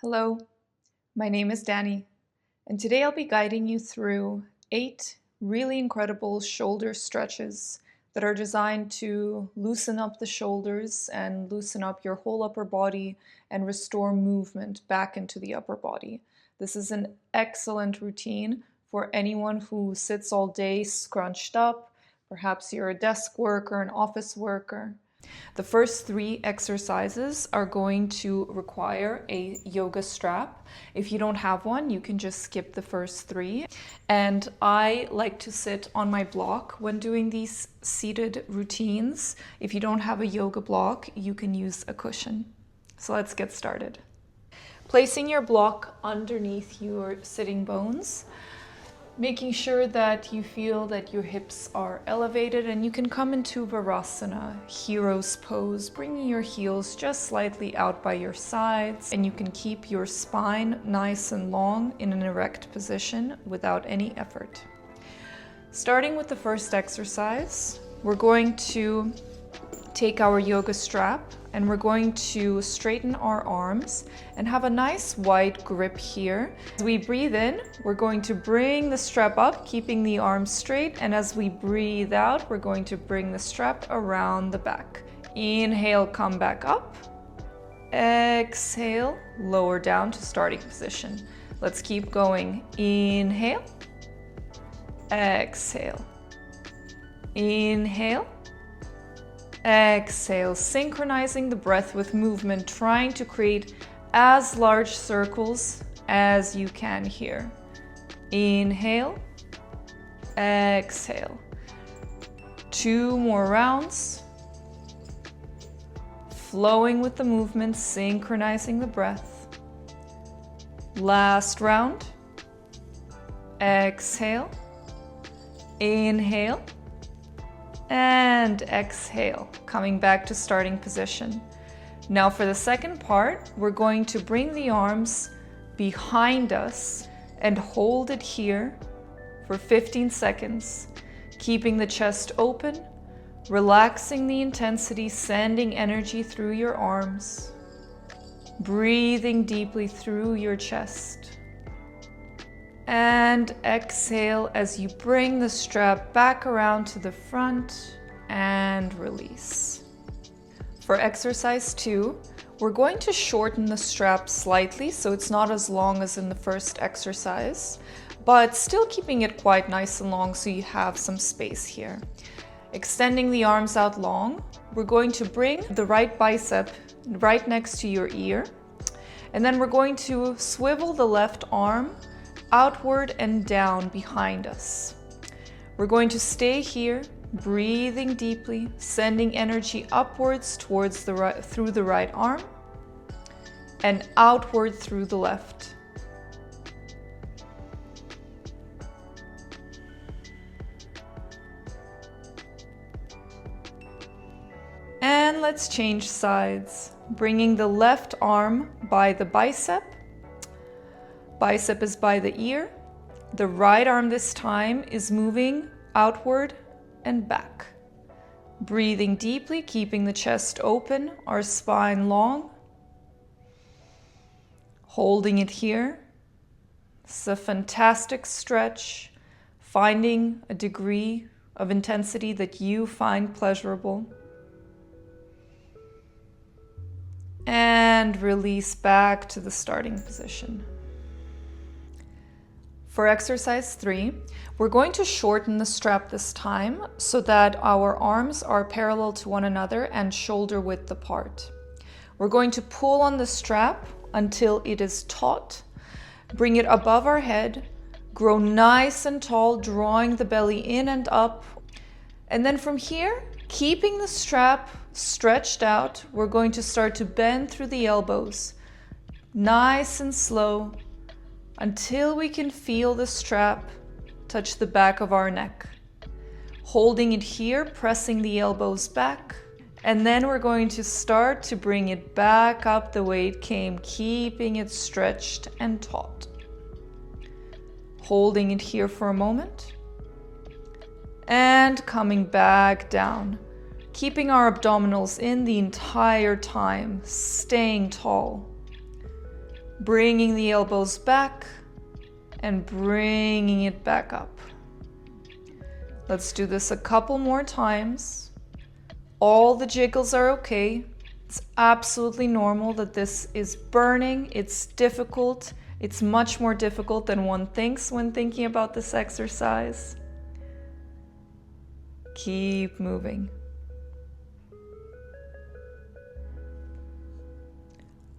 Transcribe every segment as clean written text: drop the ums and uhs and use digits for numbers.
Hello, my name is Danny, and today I'll be guiding you through 8 really incredible shoulder stretches that are designed to loosen up the shoulders and loosen up your whole upper body and restore movement back into the upper body. This is an excellent routine for anyone who sits all day scrunched up. Perhaps you're a desk worker, an office worker. The first 3 exercises are going to require a yoga strap. If you don't have one, you can just skip the first 3. And I like to sit on my block when doing these seated routines. If you don't have a yoga block, you can use a cushion. So let's get started. Placing your block underneath your sitting bones, making sure that you feel that your hips are elevated, and you can come into Virasana, hero's pose, bringing your heels just slightly out by your sides, and you can keep your spine nice and long in an erect position without any effort. Starting with the first exercise, we're going to take our yoga strap and we're going to straighten our arms and have a nice wide grip here. As we breathe in, we're going to bring the strap up, keeping the arms straight, and as we breathe out, we're going to bring the strap around the back. Inhale, come back up. Exhale, lower down to starting position. Let's keep going. Inhale. Exhale. Inhale. Exhale, synchronizing the breath with movement, trying to create as large circles as you can here. Inhale, exhale. 2 more rounds. Flowing with the movement, synchronizing the breath. Last round. Exhale, inhale. And exhale, coming back to starting position. Now for the second part, we're going to bring the arms behind us and hold it here for 15 seconds, keeping the chest open, relaxing the intensity, sending energy through your arms, breathing deeply through your chest. And exhale as you bring the strap back around to the front and release. For exercise 2, we're going to shorten the strap slightly so it's not as long as in the first exercise, but still keeping it quite nice and long so you have some space here. Extending the arms out long, we're going to bring the right bicep right next to your ear, and then we're going to swivel the left arm outward and down behind us. We're going to stay here, breathing deeply, sending energy upwards towards the right, through the right arm, and outward through the left. And let's change sides, bringing the left arm by the bicep. Bicep is by the ear. The right arm this time is moving outward and back. Breathing deeply, keeping the chest open, our spine long. Holding it here. It's a fantastic stretch, finding a degree of intensity that you find pleasurable. And release back to the starting position. For exercise 3, we're going to shorten the strap this time so that our arms are parallel to one another and shoulder width apart. We're going to pull on the strap until it is taut, bring it above our head, grow nice and tall, drawing the belly in and up. And then from here, keeping the strap stretched out, we're going to start to bend through the elbows, nice and slow, until we can feel the strap touch the back of our neck. Holding it here, pressing the elbows back, and then we're going to start to bring it back up the way it came, keeping it stretched and taut. Holding it here for a moment, and coming back down, keeping our abdominals in the entire time, staying tall. Bringing the elbows back and bringing it back up. Let's do this a couple more times. All the jiggles are okay. It's absolutely normal that this is burning. It's difficult. It's much more difficult than one thinks when thinking about this exercise. Keep moving.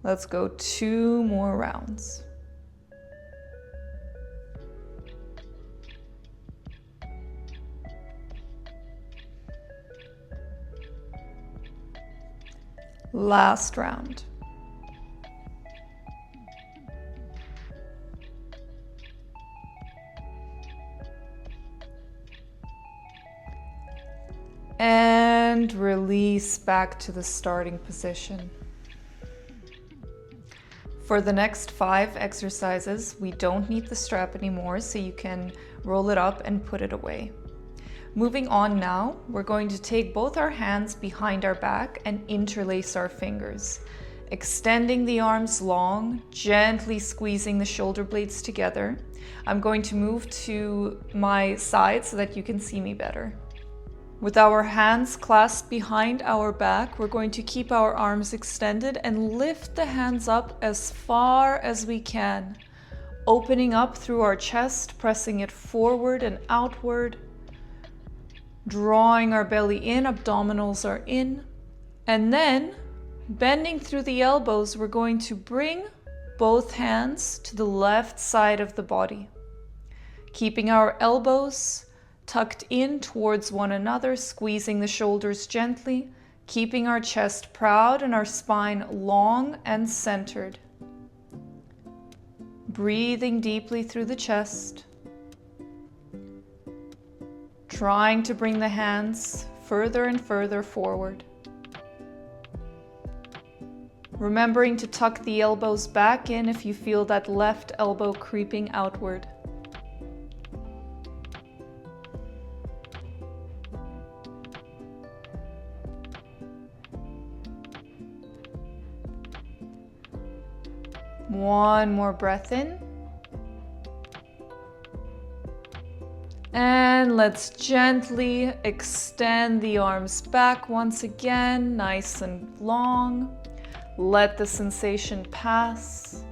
Let's go 2 more rounds. Last round. And release back to the starting position. For the next 5 exercises, we don't need the strap anymore, so you can roll it up and put it away. Moving on now, we're going to take both our hands behind our back and interlace our fingers, extending the arms long, gently squeezing the shoulder blades together. I'm going to move to my side so that you can see me better. With our hands clasped behind our back, we're going to keep our arms extended and lift the hands up as far as we can, opening up through our chest, pressing it forward and outward, drawing our belly in, abdominals are in, and then bending through the elbows, we're going to bring both hands to the left side of the body, keeping our elbows tucked in towards one another, squeezing the shoulders gently, keeping our chest proud and our spine long and centered. Breathing deeply through the chest, trying to bring the hands further and further forward. Remembering to tuck the elbows back in if you feel that left elbow creeping outward. One more breath in. And let's gently extend the arms back once again, nice and long. Let the sensation pass.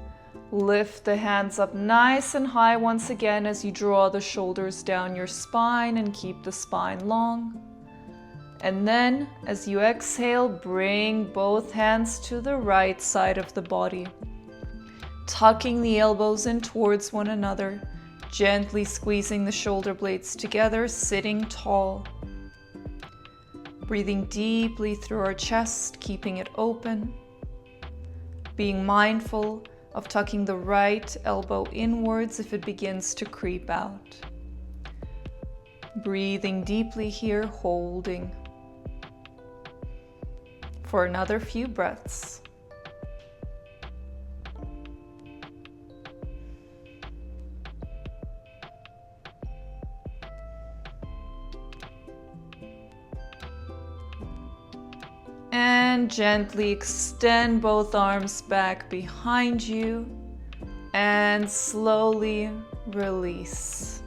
Lift the hands up nice and high once again as you draw the shoulders down your spine and keep the spine long. And then, as you exhale, bring both hands to the right side of the body, tucking the elbows in towards one another, gently squeezing the shoulder blades together, sitting tall. Breathing deeply through our chest, keeping it open. Being mindful of tucking the right elbow inwards if it begins to creep out. Breathing deeply here, holding for another few breaths. And gently extend both arms back behind you and slowly release.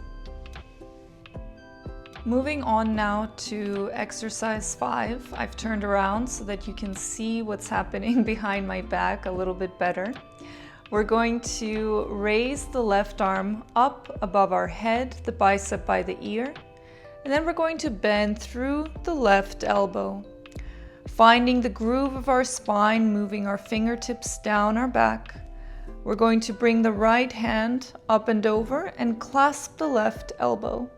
Moving on now to exercise 5. I've turned around so that you can see what's happening behind my back a little bit better. We're going to raise the left arm up above our head, the bicep by the ear, and then we're going to bend through the left elbow, finding the groove of our spine, moving our fingertips down our back. We're going to bring the right hand up and over and clasp the left elbow.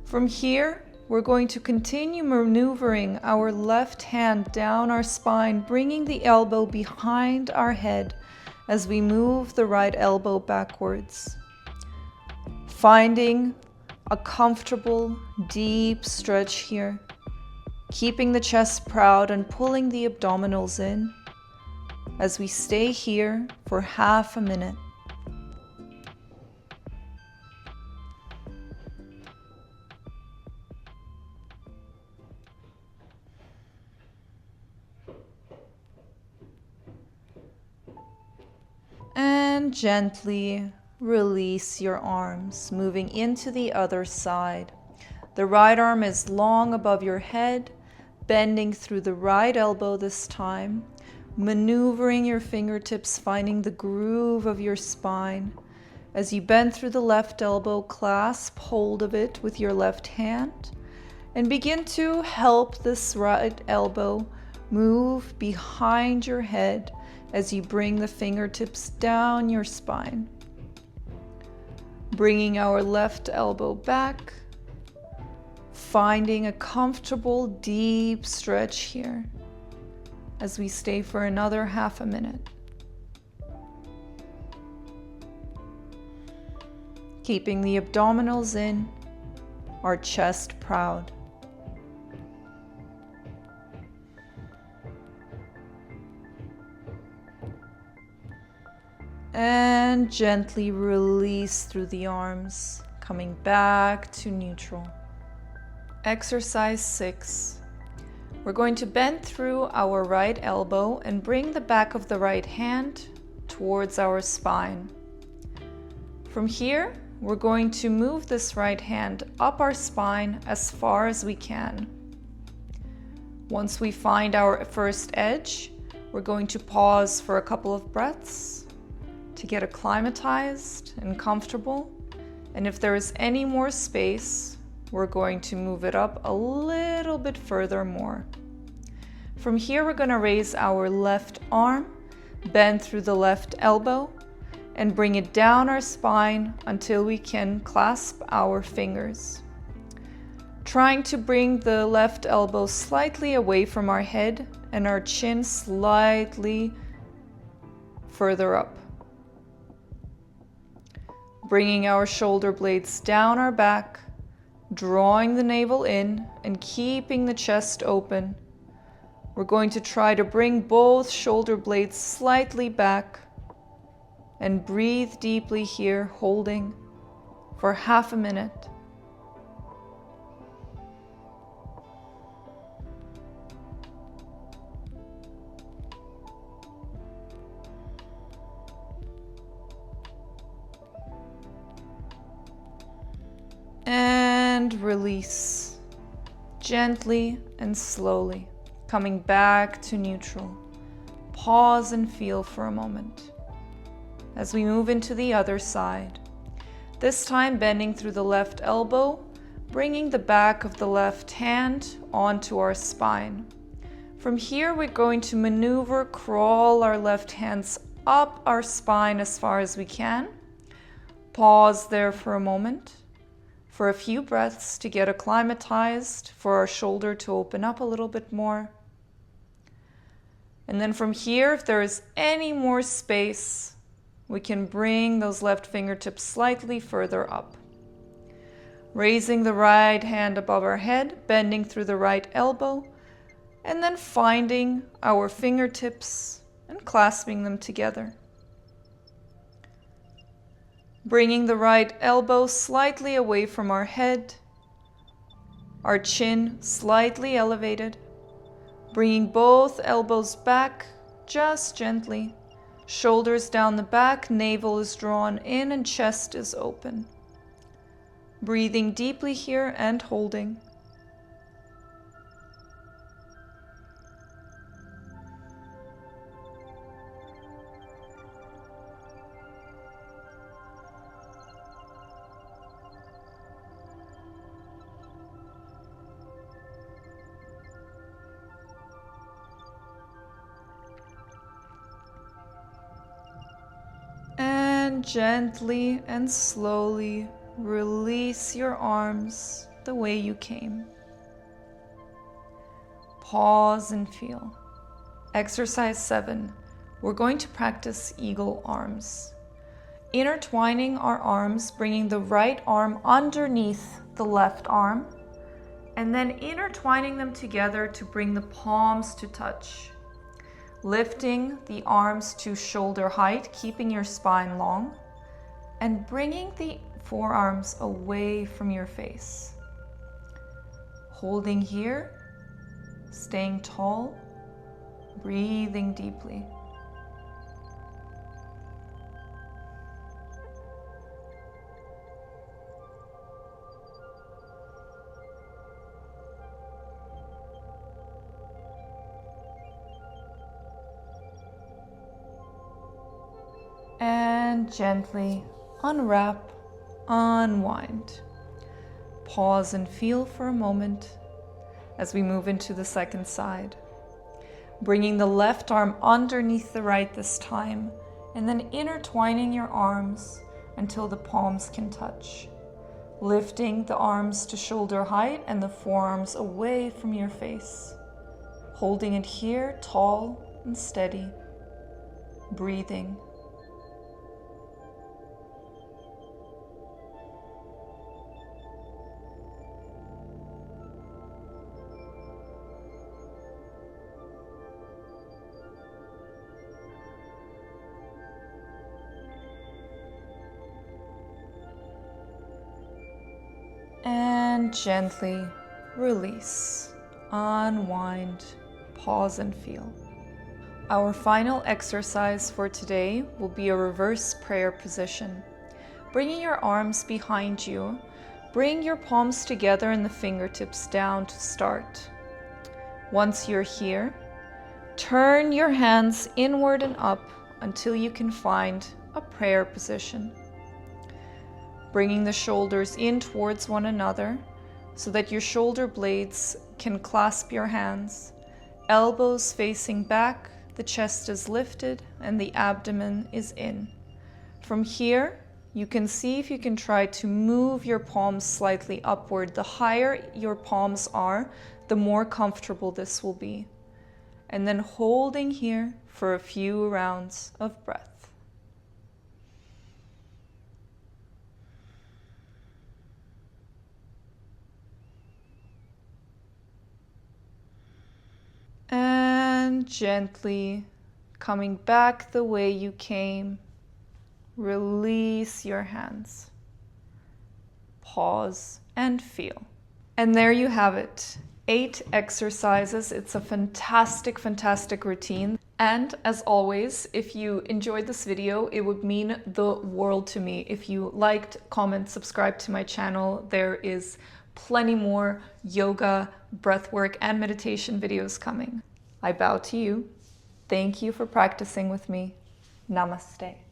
From here, we're going to continue maneuvering our left hand down our spine, bringing the elbow behind our head as we move the right elbow backwards. Finding a comfortable, deep stretch here. Keeping the chest proud and pulling the abdominals in as we stay here for half a minute. And gently release your arms, moving into the other side. The right arm is long above your head, bending through the right elbow this time, maneuvering your fingertips, finding the groove of your spine. As you bend through the left elbow, clasp hold of it with your left hand and begin to help this right elbow move behind your head as you bring the fingertips down your spine. Bringing our left elbow back, finding a comfortable deep stretch here as we stay for another half a minute. Keeping the abdominals in, our chest proud. And gently release through the arms, coming back to neutral. Exercise 6. We're going to bend through our right elbow and bring the back of the right hand towards our spine. From here, we're going to move this right hand up our spine as far as we can. Once we find our first edge, we're going to pause for a couple of breaths to get acclimatized and comfortable. And if there is any more space, we're going to move it up a little bit further more. From here, we're going to raise our left arm, bend through the left elbow, and bring it down our spine until we can clasp our fingers. Trying to bring the left elbow slightly away from our head and our chin slightly further up. Bringing our shoulder blades down our back, drawing the navel in and keeping the chest open. We're going to try to bring both shoulder blades slightly back and breathe deeply here, holding for half a minute. And release, gently and slowly, coming back to neutral. Pause and feel for a moment as we move into the other side. This time bending through the left elbow, bringing the back of the left hand onto our spine. From here, we're going to maneuver, crawl our left hands up our spine as far as we can. Pause there for a moment, for a few breaths to get acclimatized, for our shoulder to open up a little bit more. And then from here, if there is any more space, we can bring those left fingertips slightly further up. Raising the right hand above our head, bending through the right elbow, and then finding our fingertips and clasping them together. Bringing the right elbow slightly away from our head, our chin slightly elevated, bringing both elbows back just gently, shoulders down the back, navel is drawn in and chest is open. Breathing deeply here and holding. And gently and slowly release your arms the way you came. Pause and feel. Exercise 7. We're going to practice eagle arms. Intertwining our arms, bringing the right arm underneath the left arm, and then intertwining them together to bring the palms to touch. Lifting the arms to shoulder height, keeping your spine long, and bringing the forearms away from your face. Holding here, staying tall, breathing deeply. And gently unwrap, unwind. Pause and feel for a moment as we move into the second side. Bringing the left arm underneath the right this time, and then intertwining your arms until the palms can touch. Lifting the arms to shoulder height and the forearms away from your face. Holding it here, tall and steady. Breathing. And gently release, unwind, pause and feel. Our final exercise for today will be a reverse prayer position. Bringing your arms behind you, bring your palms together and the fingertips down to start. Once you're here, turn your hands inward and up until you can find a prayer position. Bringing the shoulders in towards one another so that your shoulder blades can clasp your hands. Elbows facing back, the chest is lifted and the abdomen is in. From here, you can see if you can try to move your palms slightly upward. The higher your palms are, the more comfortable this will be. And then holding here for a few rounds of breath. And gently coming back the way you came, release your hands. Pause and feel. And there you have it. 8 exercises. It's a fantastic, fantastic routine. And as always, if you enjoyed this video, it would mean the world to me. If you liked, comment, subscribe to my channel. There is plenty more yoga, breathwork, and meditation videos coming. I bow to you. Thank you for practicing with me. Namaste.